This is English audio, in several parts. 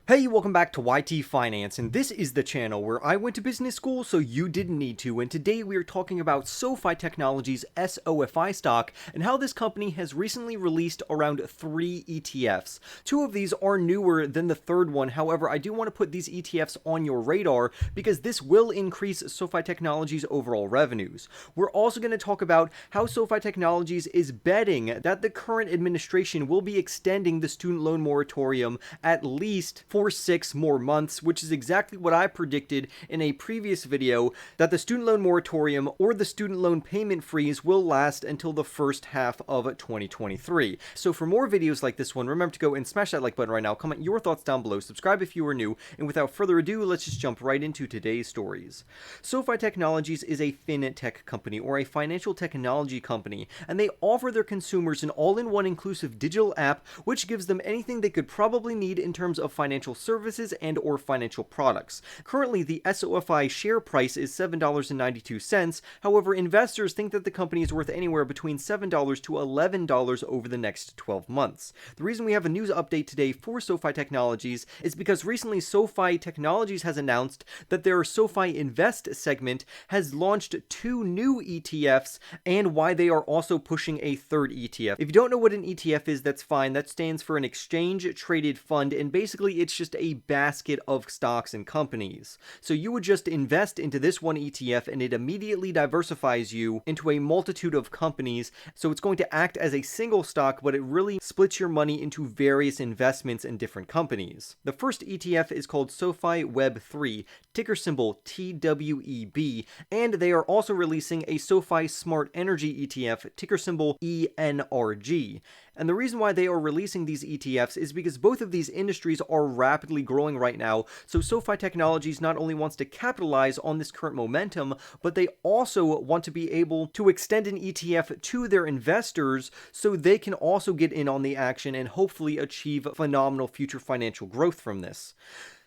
Hey, welcome back to YT Finance, and this is the channel where I went to business school so you didn't need to, and today we are talking about Sofi Technologies SOFI stock and how this company has recently released around 3 ETFs. 2 of these are newer than the third one, however, I do want to put these ETFs on your radar because this will increase Sofi Technologies' overall revenues. We're also going to talk about how Sofi Technologies is betting that the current administration will be extending the student loan moratorium at least for 6 more months, which is exactly what I predicted in a previous video, that the student loan moratorium or the student loan payment freeze will last until the first half of 2023. So for more videos like this one, remember to go and smash that like button right now, comment your thoughts down below, subscribe if you are new, and without further ado, let's just jump right into today's stories. Sofi Technologies is a fintech company or a financial technology company, and they offer their consumers an all-in-one inclusive digital app which gives them anything they could probably need in terms of financial services and or financial products. Currently, the SOFI share price is $7.92. However, investors think that the company is worth anywhere between $7 to $11 over the next 12 months. The reason we have a news update today for Sofi Technologies is because recently Sofi Technologies has announced that their Sofi Invest segment has launched 2 new ETFs and why they are also pushing a third ETF. If you don't know what an ETF is, that's fine. That stands for an exchange traded fund, and basically it's just a basket of stocks and companies. So you would just invest into this one ETF and it immediately diversifies you into a multitude of companies. So it's going to act as a single stock, but it really splits your money into various investments in different companies. The first ETF is called SoFi Web 3, ticker symbol TWEB, and they are also releasing a SoFi Smart Energy ETF, ticker symbol ENRG. And the reason why they are releasing these ETFs is because both of these industries are rapidly growing right now. So Sofi Technologies not only wants to capitalize on this current momentum, but they also want to be able to extend an ETF to their investors so they can also get in on the action and hopefully achieve phenomenal future financial growth from this.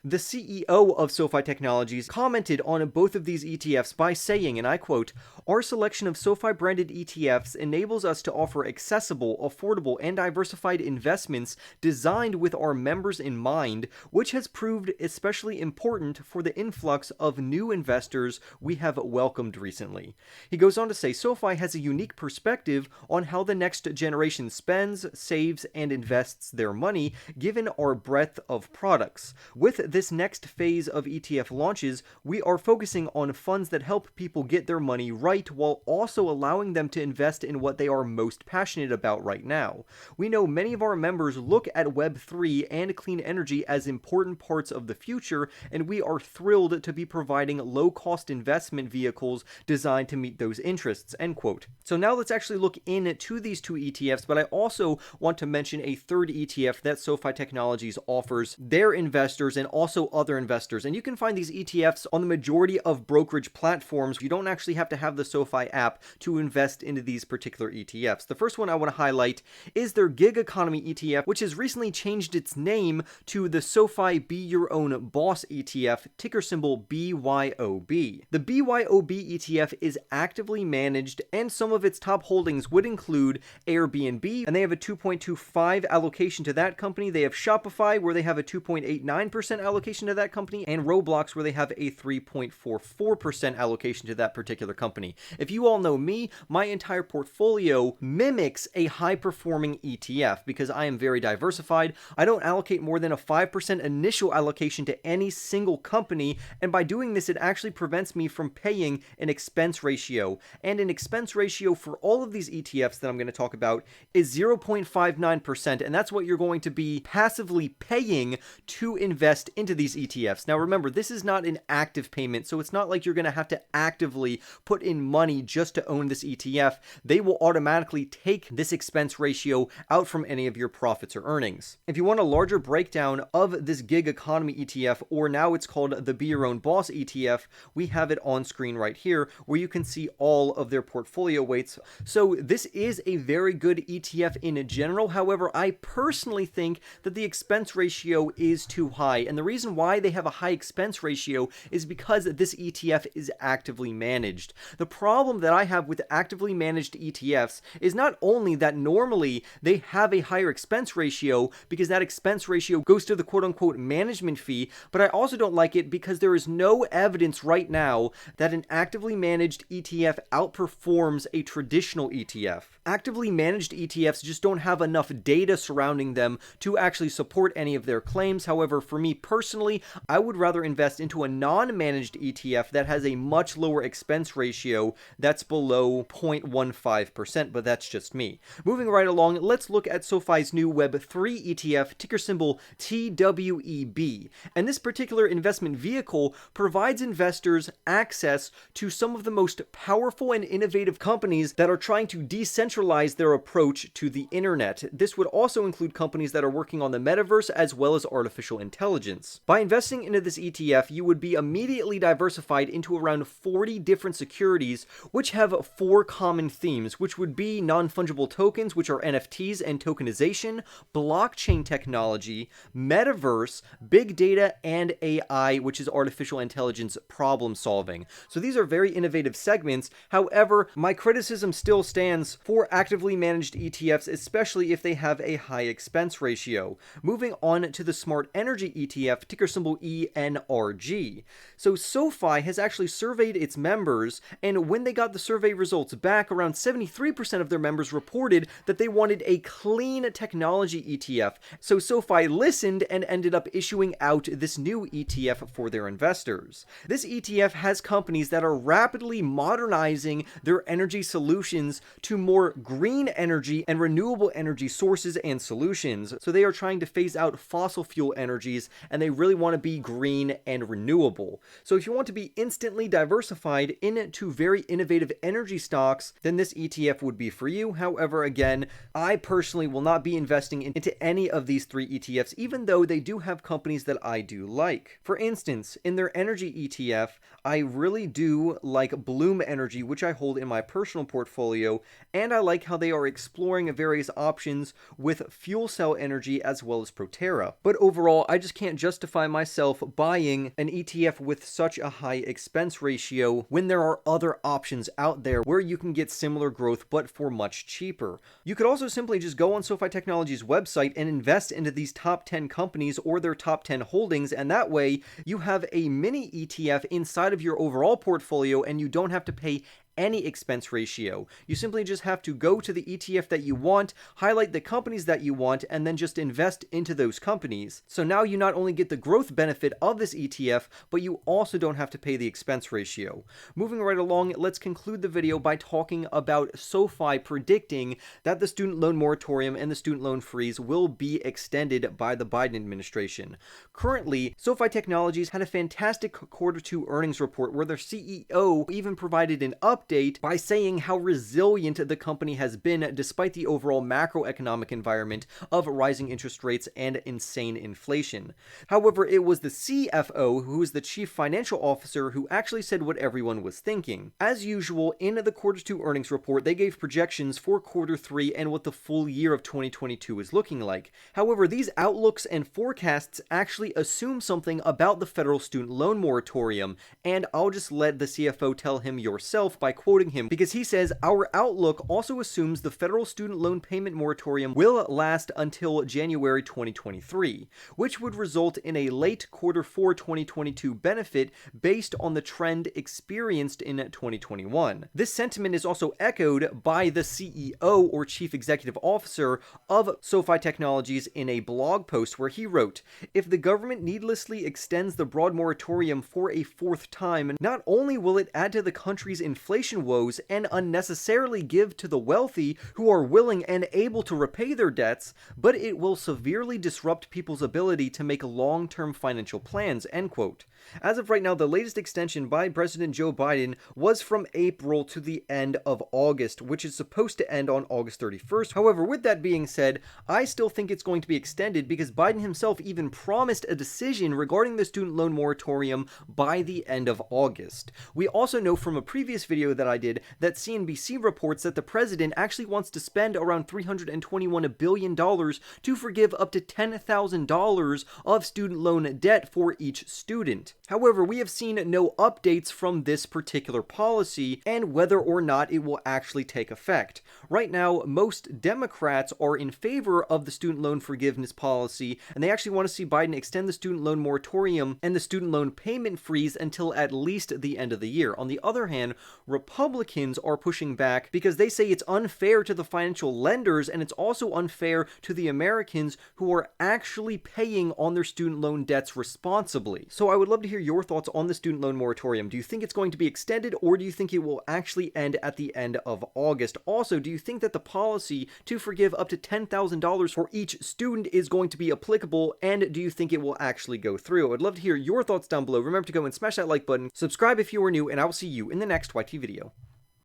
The CEO of Sofi Technologies commented on both of these ETFs by saying, and I quote, "Our selection of Sofi branded ETFs enables us to offer accessible, affordable, and diversified investments designed with our members in mind, which has proved especially important for the influx of new investors we have welcomed recently." He goes on to say, "Sofi has a unique perspective on how the next generation spends, saves, and invests their money, given our breadth of products. With this next phase of ETF launches, we are focusing on funds that help people get their money right while also allowing them to invest in what they are most passionate about right now. We know many of our members look at Web3 and clean energy as important parts of the future, and we are thrilled to be providing low-cost investment vehicles designed to meet those interests," end quote. So now let's actually look into these 2 ETFs, but I also want to mention a third ETF that Sofi Technologies offers their investors and also other investors. And you can find these ETFs on the majority of brokerage platforms. You don't actually have to have the Sofi app to invest into these particular ETFs. The first one I want to highlight is their gig economy ETF, which has recently changed its name to the Sofi Be Your Own Boss ETF, ticker symbol BYOB. The BYOB ETF is actively managed, and some of its top holdings would include Airbnb, and they have a 2.25 allocation to that company. They have Shopify, where they have a 2.89% allocation to that company, and Roblox, where they have a 3.44% allocation to that particular company. If you all know me, my entire portfolio mimics a high-performing ETF because I am very diversified. I don't allocate more than a 5% initial allocation to any single company, and by doing this, it actually prevents me from paying an expense ratio. And an expense ratio for all of these ETFs that I'm going to talk about is 0.59%, and that's what you're going to be passively paying to invest into these ETFs. Now remember, this is not an active payment, so it's not like you're going to have to actively put in money just to own this ETF. They will automatically take this expense ratio out from any of your profits or earnings. If you want a larger breakdown of this gig economy ETF, or now it's called the Be Your Own Boss ETF, we have it on screen right here where you can see all of their portfolio weights. So this is a very good ETF in general. However, I personally think that the expense ratio is too high, and the reason why they have a high expense ratio is because this ETF is actively managed. The problem that I have with actively managed ETFs is not only that normally they have a higher expense ratio because that expense ratio goes to the quote-unquote management fee, but I also don't like it because there is no evidence right now that an actively managed ETF outperforms a traditional ETF. Actively managed ETFs just don't have enough data surrounding them to actually support any of their claims. However, for me personally, I would rather invest into a non-managed ETF that has a much lower expense ratio that's below 0.15%, but that's just me. Moving right along, let's look at SoFi's new Web3 ETF, ticker symbol TWEB. And this particular investment vehicle provides investors access to some of the most powerful and innovative companies that are trying to decentralize their approach to the internet. This would also include companies that are working on the metaverse as well as artificial intelligence. By investing into this ETF, you would be immediately diversified into around 40 different securities, which have 4 common themes, which would be non-fungible tokens, which are NFTs and tokenization, blockchain technology, metaverse, big data, and AI, which is artificial intelligence problem solving. So these are very innovative segments. However, my criticism still stands for actively managed ETFs, especially if they have a high expense ratio. Moving on to the smart energy ETF, ticker symbol ENRG. So SoFi has actually surveyed its members, and when they got the survey results back, around 73% of their members reported that they wanted a clean technology ETF. So SoFi listened and ended up issuing out this new ETF for their investors. This ETF has companies that are rapidly modernizing their energy solutions to more green energy and renewable energy sources and solutions. So they are trying to phase out fossil fuel energies, and they really want to be green and renewable. So if you want to be instantly diversified into very innovative energy stocks, then this ETF would be for you. However, again, I personally will not be investing into any of these 3 ETFs, even though they do have companies that I do like. For instance, in their energy ETF, I really do like Bloom Energy, which I hold in my personal portfolio, and I like how they are exploring various options with fuel cell energy as well as Proterra. But overall, I just can't justify myself buying an ETF with such a high expense ratio when there are other options out there where you can get similar growth but for much cheaper. You could also simply just go on Sofi Technologies' website and invest into these top 10 companies or their top 10 holdings, and that way you have a mini ETF inside of your overall portfolio and you don't have to pay any expense ratio. You simply just have to go to the ETF that you want, highlight the companies that you want, and then just invest into those companies. So now you not only get the growth benefit of this ETF, but you also don't have to pay the expense ratio. Moving right along, let's conclude the video by talking about SoFi predicting that the student loan moratorium and the student loan freeze will be extended by the Biden administration. Currently, Sofi Technologies had a fantastic Q2 earnings report where their CEO even provided an update by saying how resilient the company has been despite the overall macroeconomic environment of rising interest rates and insane inflation. However, it was the CFO, who is the Chief Financial Officer, who actually said what everyone was thinking. As usual, in the Q2 earnings report, they gave projections for Q3 and what the full year of 2022 is looking like. However, these outlooks and forecasts actually assume something about the federal student loan moratorium, and I'll just let the CFO tell him yourself by quoting him, because he says, "Our outlook also assumes the federal student loan payment moratorium will last until January 2023, which would result in a late Q4 2022 benefit based on the trend experienced in 2021. This sentiment is also echoed by the CEO or Chief Executive Officer of SoFi Technologies in a blog post where he wrote, "If the government needlessly extends the broad moratorium for a 4th time, not only will it add to the country's inflation woes and unnecessarily give to the wealthy who are willing and able to repay their debts, but it will severely disrupt people's ability to make long-term financial plans," end quote. As of right now, the latest extension by President Joe Biden was from April to the end of August, which is supposed to end on August 31st. However, with that being said, I still think it's going to be extended because Biden himself even promised a decision regarding the student loan moratorium by the end of August. We also know from a previous video video that I did that CNBC reports that the president actually wants to spend around $321 billion to forgive up to $10,000 of student loan debt for each student. However, we have seen no updates from this particular policy and whether or not it will actually take effect. Right now, most Democrats are in favor of the student loan forgiveness policy, and they actually want to see Biden extend the student loan moratorium and the student loan payment freeze until at least the end of the year. On the other hand, Republicans are pushing back because they say it's unfair to the financial lenders and it's also unfair to the Americans who are actually paying on their student loan debts responsibly. So I would love to hear your thoughts on the student loan moratorium. Do you think it's going to be extended, or do you think it will actually end at the end of August? Also, do you think that the policy to forgive up to $10,000 for each student is going to be applicable, and do you think it will actually go through? I'd love to hear your thoughts down below. Remember to go and smash that like button, subscribe if you are new, and I will see you in the next YT video.